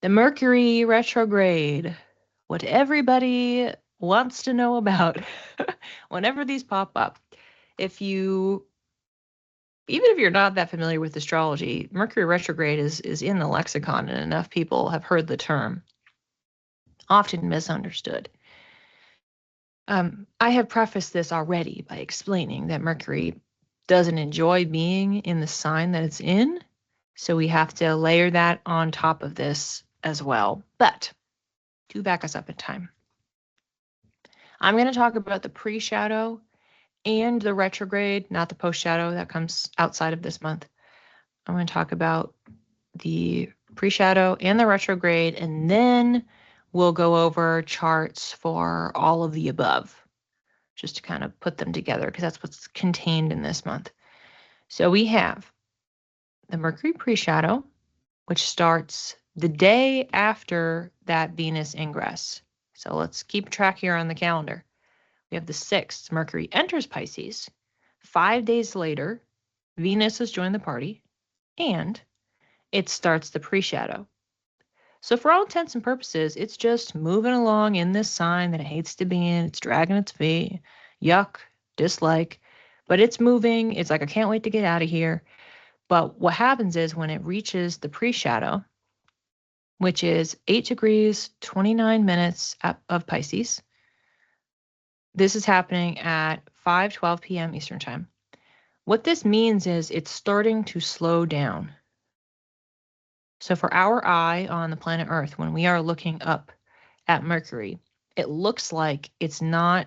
The Mercury retrograde, what everybody wants to know about whenever these pop up. If you, even if you're not that familiar with astrology, Mercury retrograde is in the lexicon, and enough people have heard the term, often misunderstood. I have prefaced this already by explaining that Mercury doesn't enjoy being in the sign that it's in, so we have to layer that on top of this as well. But to back us up in time, I'm going to talk about the pre-shadow and the retrograde, not the post-shadow that comes outside of this month. I'm going to talk about the pre-shadow and the retrograde, and then we'll go over charts for all of the above, just to kind of put them together, because that's what's contained in this month. So we have the Mercury pre-shadow, which starts the day after that Venus ingress. So let's keep track here on the calendar. We have the 6th, Mercury enters Pisces. 5 days later, Venus has joined the party, and it starts the pre-shadow. So for all intents and purposes, it's just moving along in this sign that it hates to be in. It's dragging its feet. Yuck, dislike. But it's moving. It's like, I can't wait to get out of here. But what happens is when it reaches the pre-shadow, which is 8 degrees, 29 minutes of Pisces, this is happening at 5:12 p.m. Eastern Time. What this means is it's starting to slow down. So for our eye on the planet Earth, when we are looking up at Mercury, it looks like it's not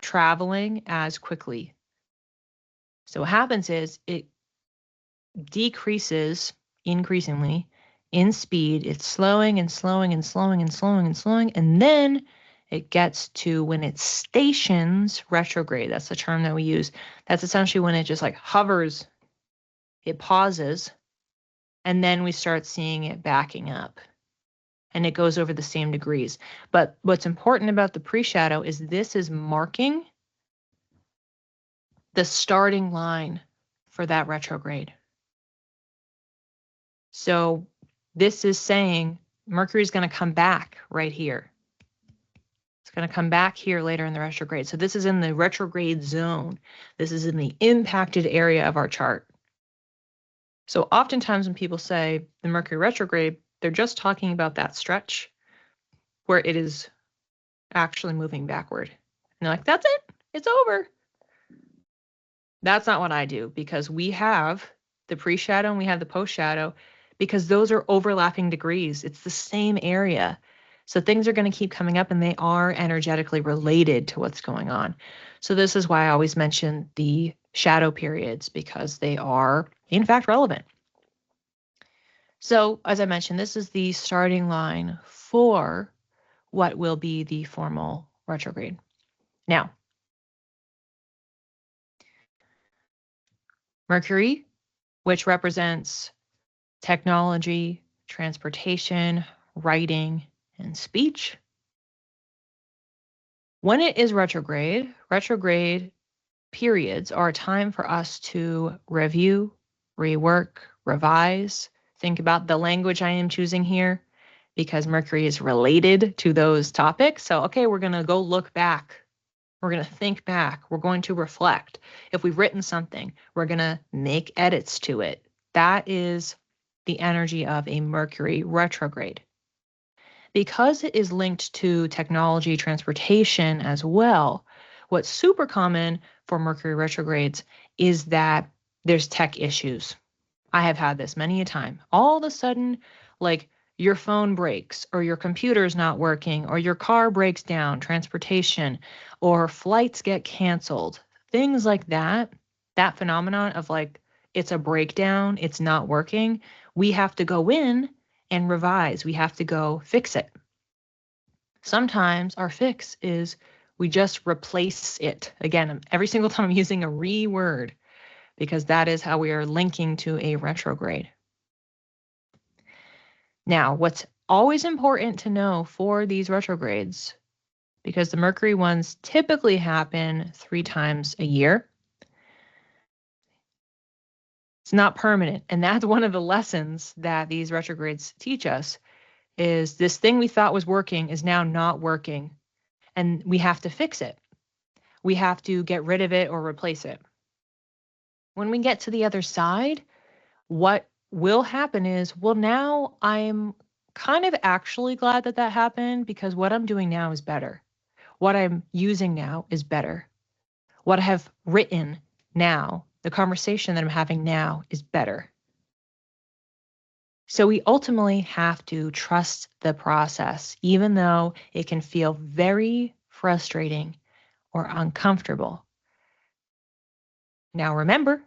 traveling as quickly. So what happens is it decreases increasingly in speed. It's slowing and slowing and slowing and slowing and slowing. And then it gets to when it stations retrograde. That's the term that we use. That's essentially when it just like hovers, it pauses, and then we start seeing it backing up. And it goes over the same degrees. But what's important about the pre-shadow is this is marking the starting line for that retrograde. So this is saying Mercury is going to come back right here. It's going to come back here later in the retrograde. So this is in the retrograde zone. This is in the impacted area of our chart. So oftentimes when people say the Mercury retrograde, they're just talking about that stretch where it is actually moving backward. And they're like, that's it. It's over. That's not what I do, because we have the pre-shadow and we have the post-shadow, because those are overlapping degrees. It's the same area. So things are going to keep coming up, and they are energetically related to what's going on. So this is why I always mention the shadow periods, because they are, in fact, relevant. So as I mentioned, this is the starting line for what will be the formal retrograde. Now, Mercury, which represents technology, transportation, writing, and speech. When it is retrograde periods are a time for us to review, rework, revise. Think about the language I am choosing here, because Mercury is related to those topics. So, okay, we're going to go look back. We're going to think back. We're going to reflect. If we've written something, we're going to make edits to it. That is the energy of a Mercury retrograde. Because it is linked to technology, transportation as well, what's super common for Mercury retrogrades is that there's tech issues. I have had this many a time. All of a sudden, like your phone breaks, or your computer's not working, or your car breaks down, transportation, or flights get canceled, things like that. That phenomenon of like, it's a breakdown, it's not working. We have to go in and revise. We have to go fix it. Sometimes our fix is we just replace it. Again, every single time I'm using a re-word, because that is how we are linking to a retrograde. Now, what's always important to know for these retrogrades, because the Mercury ones typically happen 3 times a year, it's not permanent. And that's one of the lessons that these retrogrades teach us, is this thing we thought was working is now not working, and we have to fix it. We have to get rid of it or replace it. When we get to the other side, what will happen is, well, now I'm kind of actually glad that that happened because what I'm doing now is better. What I'm using now is better. What I have written now, the conversation that I'm having now is better. So we ultimately have to trust the process, even though it can feel very frustrating or uncomfortable. Now remember,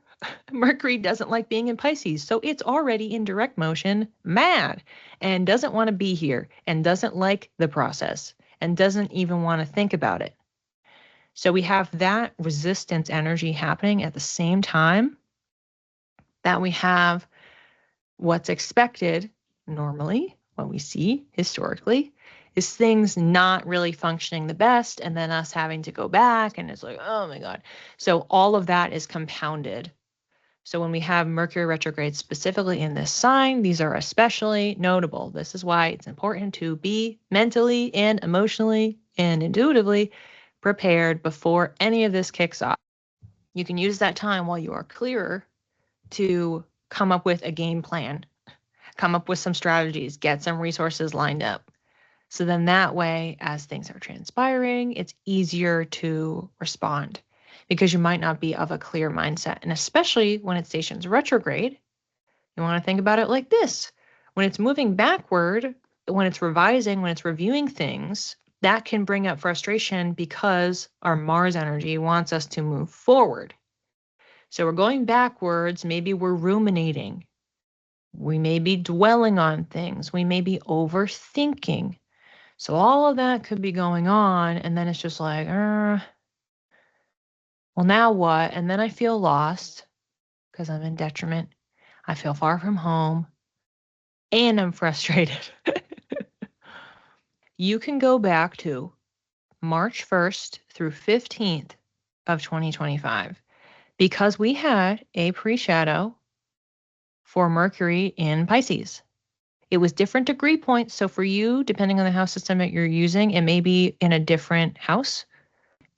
Mercury doesn't like being in Pisces, so it's already in direct motion, mad, and doesn't want to be here, and doesn't like the process, and doesn't even want to think about it. So we have that resistance energy happening at the same time that we have what's expected normally, what we see historically, is things not really functioning the best, and then us having to go back, and it's like, oh my God. So all of that is compounded. So when we have Mercury retrograde specifically in this sign, these are especially notable. This is why it's important to be mentally and emotionally and intuitively prepared before any of this kicks off. You can use that time while you are clearer to come up with a game plan, come up with some strategies, get some resources lined up. So then that way, as things are transpiring, it's easier to respond because you might not be of a clear mindset. And especially when it stations retrograde, you want to think about it like this. When it's moving backward, when it's revising, when it's reviewing things, that can bring up frustration because our Mars energy wants us to move forward. So we're going backwards, maybe we're ruminating. We may be dwelling on things. We may be overthinking. So all of that could be going on, and then it's just like, well, now what? And then I feel lost because I'm in detriment. I feel far from home, and I'm frustrated. You can go back to March 1st through 15th of 2025 because we had a pre-shadow for Mercury in Pisces. It was different degree points. So for you, depending on the house system that you're using, it may be in a different house.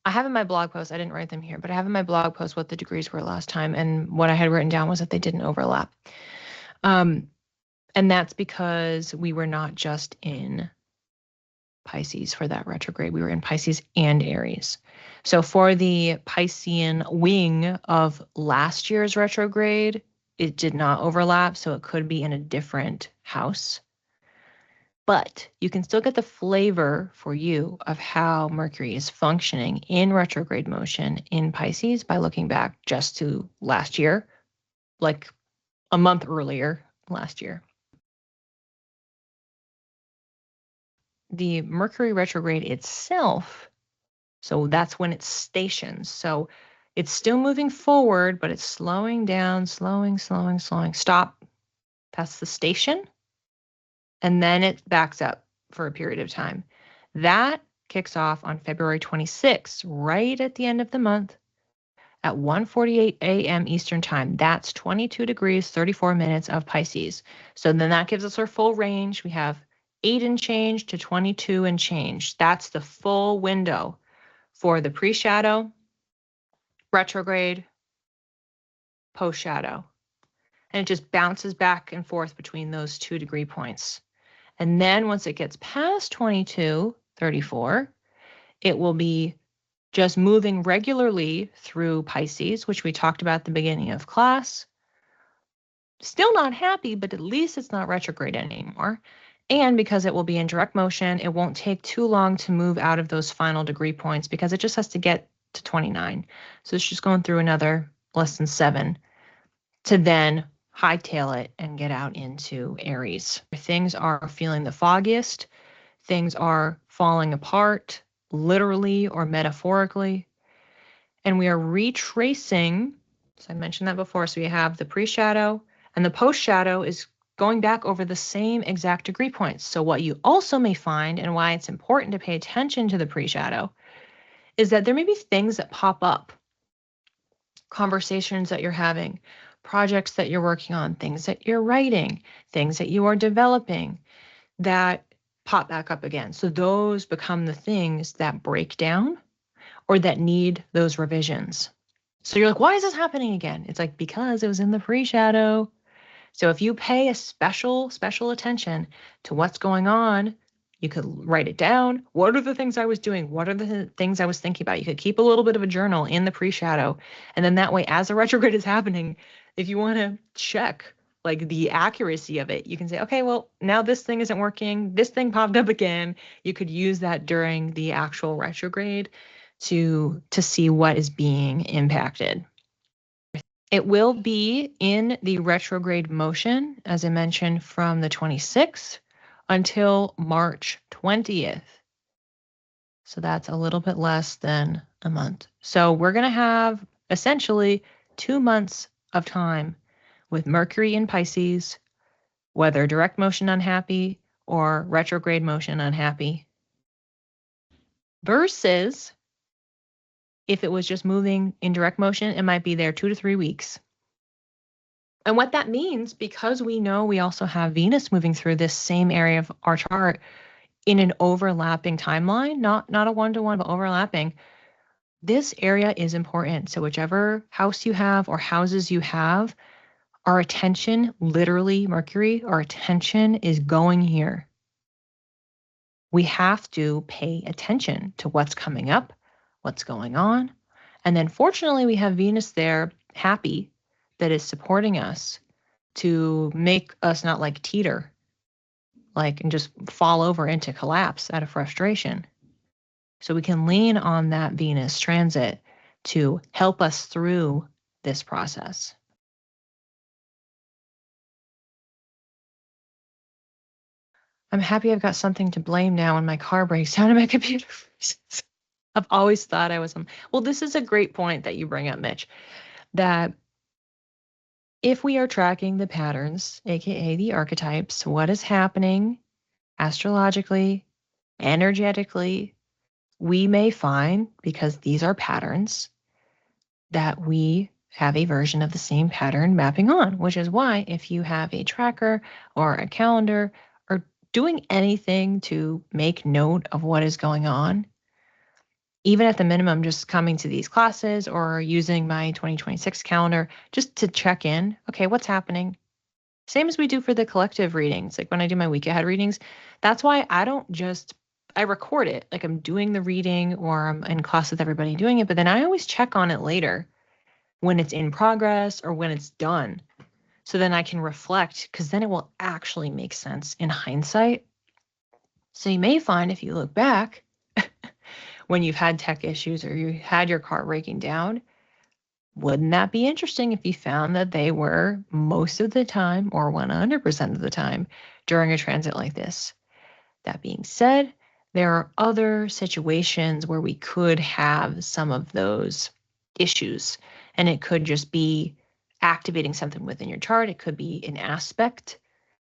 I have in my blog post, I didn't write them here, but I have in my blog post what the degrees were last time. And what I had written down was that they didn't overlap. And that's because we were not just in Pisces for that retrograde. We were in Pisces and Aries. So for the Piscean wing of last year's retrograde, it did not overlap. So it could be in a different house. But you can still get the flavor for you of how Mercury is functioning in retrograde motion in Pisces by looking back just to last year, like a month earlier last year. The Mercury retrograde itself, so that's when it stations. So it's still moving forward, but it's slowing down, slowing. Stop. That's the station. And then it backs up for a period of time. That kicks off on February 26th, right at the end of the month at 1:48 a.m. Eastern Time. That's 22 degrees, 34 minutes of Pisces. So then that gives us our full range. We have 8 and change to 22 and change. That's the full window for the pre-shadow, retrograde, post-shadow. And it just bounces back and forth between those 2 degree points. And then once it gets past 22:34, it will be just moving regularly through Pisces, which we talked about at the beginning of class. Still not happy, but at least it's not retrograde anymore. And because it will be in direct motion, it won't take too long to move out of those final degree points because it just has to get to 29. So it's just going through another less than 7 to then hightail it and get out into Aries. Things are feeling the foggiest. Things are falling apart, literally or metaphorically. And we are retracing, so I mentioned that before, so we have the pre-shadow and the post-shadow is going back over the same exact degree points. So what you also may find, and why it's important to pay attention to the pre-shadow, is that there may be things that pop up, conversations that you're having, projects that you're working on, things that you're writing, things that you are developing, that pop back up again. So those become the things that break down or that need those revisions. So you're like, why is this happening again? It's like, because it was in the pre-shadow. So if you pay a special attention to what's going on, you could write it down. What are the things I was doing? What are the things I was thinking about? You could keep a little bit of a journal in the pre-shadow. And then that way, as the retrograde is happening, if you want to check like the accuracy of it, you can say, okay, well, now this thing isn't working. This thing popped up again. You could use that during the actual retrograde to see what is being impacted. It will be in the retrograde motion, as I mentioned, from the 26th until March 20th. So that's a little bit less than a month. So we're going to have essentially 2 months of time with Mercury in Pisces, whether direct motion unhappy or retrograde motion unhappy, versus if it was just moving in direct motion, it might be there 2 to 3 weeks. And what that means, because we know we also have Venus moving through this same area of our chart in an overlapping timeline, not a one-to-one, but overlapping, this area is important. So whichever house you have or houses you have, our attention, literally Mercury, our attention is going here. We have to pay attention to what's coming up, what's going on. And then fortunately, we have Venus there, happy, that is supporting us to make us not like teeter, like, and just fall over into collapse out of frustration. So we can lean on that Venus transit to help us through this process. I'm happy I've got something to blame now when my car breaks down and my computer freezes. I've always thought I was, well, this is a great point that you bring up, Mitch, that if we are tracking the patterns, aka the archetypes, what is happening astrologically, energetically, we may find, because these are patterns, that we have a version of the same pattern mapping on, which is why if you have a tracker or a calendar or doing anything to make note of what is going on, even at the minimum, just coming to these classes or using my 2026 calendar just to check in, okay, what's happening? Same as we do for the collective readings. Like when I do my week ahead readings, that's why I record it. Like I'm doing the reading or I'm in class with everybody doing it, but then I always check on it later when it's in progress or when it's done. So then I can reflect, because then it will actually make sense in hindsight. So you may find if you look back when you've had tech issues or you had your car breaking down, wouldn't that be interesting if you found that they were most of the time or 100% of the time during a transit like this? That being said, there are other situations where we could have some of those issues, and it could just be activating something within your chart. It could be an aspect.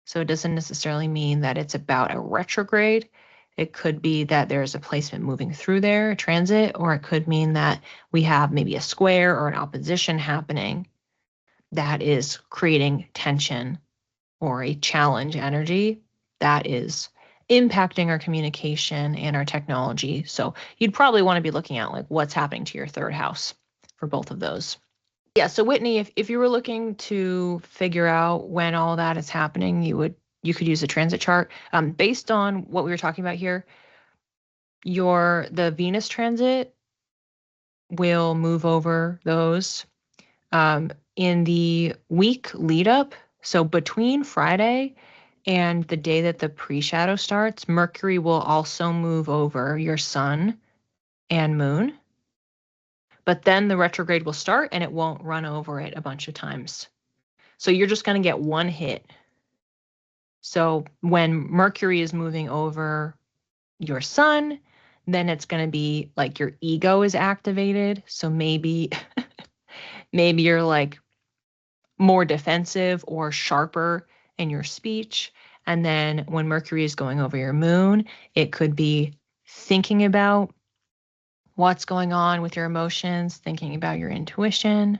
So it doesn't necessarily mean that it's about a retrograde. It could be that there's a placement moving through there, a transit, or it could mean that we have maybe a square or an opposition happening that is creating tension or a challenge energy that is impacting our communication and our technology. So you'd probably want to be looking at like what's happening to your third house for both of those. Yeah, so Whitney, if you were looking to figure out when all that is happening, you could use a transit chart. Based on what we were talking about here, the Venus transit will move over those in the week lead up. So between Friday and the day that the pre-shadow starts, Mercury will also move over your sun and moon. But then the retrograde will start and it won't run over it a bunch of times. So you're just going to get one hit. So when Mercury is moving over your sun, then it's going to be like your ego is activated. So maybe you're like more defensive or sharper in your speech. And then when Mercury is going over your moon, it could be thinking about what's going on with your emotions, thinking about your intuition,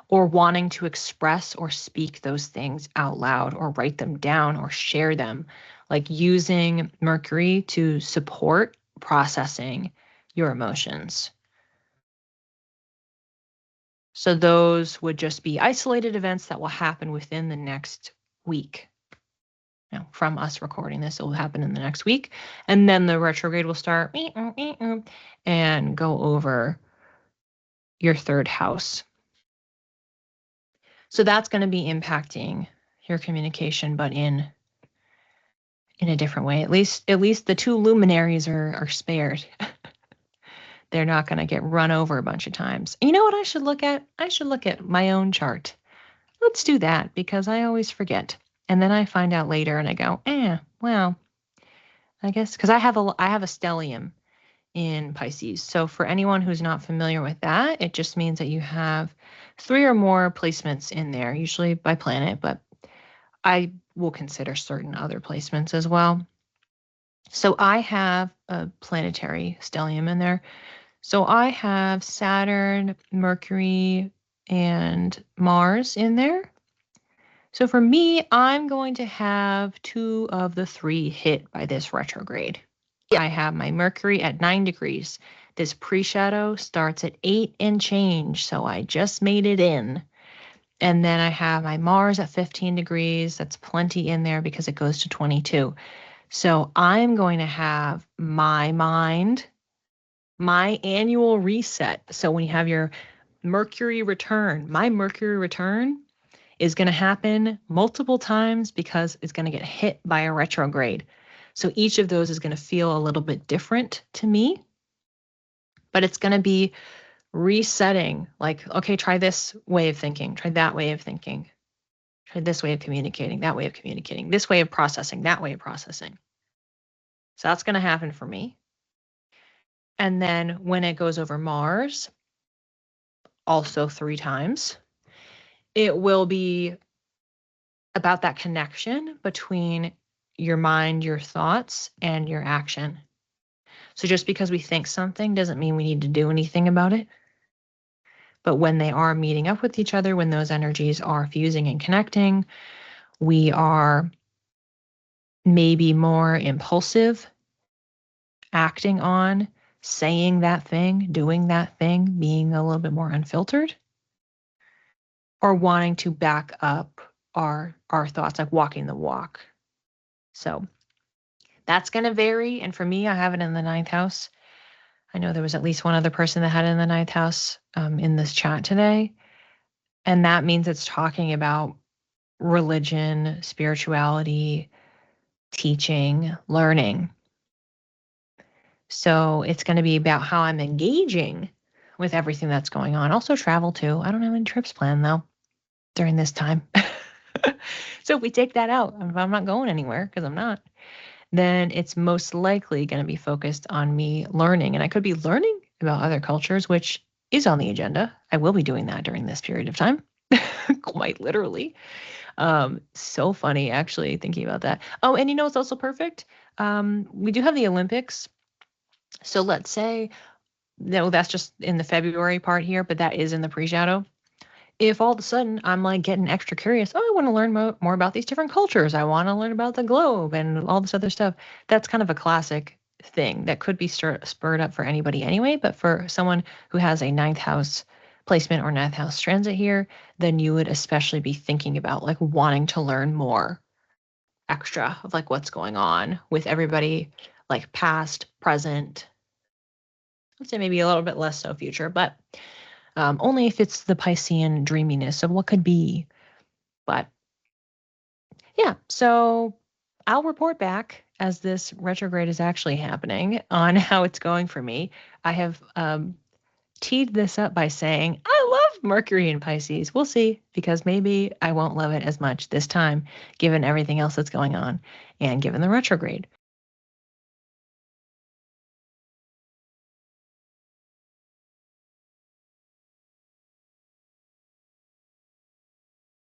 or wanting to express or speak those things out loud or write them down or share them. like using Mercury to support processing your emotions. So those would just be isolated events that will happen within the next week. Now, from us recording this, it will happen in the next week. And then the retrograde will start and go over your third house. So that's going to be impacting your communication, but in a different way. At least the two luminaries are spared. They're not going to get run over a bunch of times. And you know what I should look at? I should look at my own chart. Let's do that, because I always forget. And then I find out later and I go, well, I guess, because I have a stellium in Pisces. So for anyone who's not familiar with that, it just means that you have 3 or more placements in there, usually by planet, but I will consider certain other placements as well. So I have a planetary stellium in there. So I have Saturn, Mercury, and Mars in there. So for me, I'm going to have 2 of the 3 hit by this retrograde. I have my Mercury at 9 degrees. This pre-shadow starts at 8 and change, so I just made it in. And then I have my Mars at 15 degrees. That's plenty in there because it goes to 22. So I'm going to have my mind, my annual reset. So when you have your Mercury return, my Mercury return is going to happen multiple times because it's going to get hit by a retrograde. So each of those is going to feel a little bit different to me, but it's going to be resetting, like, okay, try this way of thinking, try that way of thinking, try this way of communicating, that way of communicating, this way of processing, that way of processing. So that's going to happen for me. And then when it goes over Mars, also 3 times, it will be about that connection between your mind, your thoughts, and your action. So just because we think something doesn't mean we need to do anything about it. But when they are meeting up with each other, when those energies are fusing and connecting, we are maybe more impulsive, acting on, saying that thing, doing that thing, being a little bit more unfiltered, or wanting to back up our thoughts, like walking the walk. So that's going to vary. And for me, I have it in the 9th house. I know there was at least one other person that had it in the 9th house in this chat today. And that means it's talking about religion, spirituality, teaching, learning. So it's going to be about how I'm engaging with everything that's going on. Also travel too. I don't have any trips planned though during this time. So if we take that out, if I'm not going anywhere, because I'm not, then it's most likely going to be focused on me learning. And I could be learning about other cultures, which is on the agenda. I will be doing that during this period of time, quite literally. So funny, actually, thinking about that. Oh, and you know what's also perfect? We do have the Olympics. So let's say, no, that's just in the February part here, but that is in the pre-shadow. If all of a sudden I'm like getting extra curious, I want to learn more about these different cultures. I want to learn about the globe and all this other stuff. That's kind of a classic thing that could be spurred up for anybody anyway. But for someone who has a 9th house placement or 9th house transit here, then you would especially be thinking about like wanting to learn more extra of like what's going on with everybody, like past, present. I'd say maybe a little bit less so future, but only if it's the Piscean dreaminess of what could be. But yeah, so I'll report back as this retrograde is actually happening on how it's going for me. I have teed this up by saying, I love Mercury in Pisces. We'll see, because maybe I won't love it as much this time, given everything else that's going on and given the retrograde.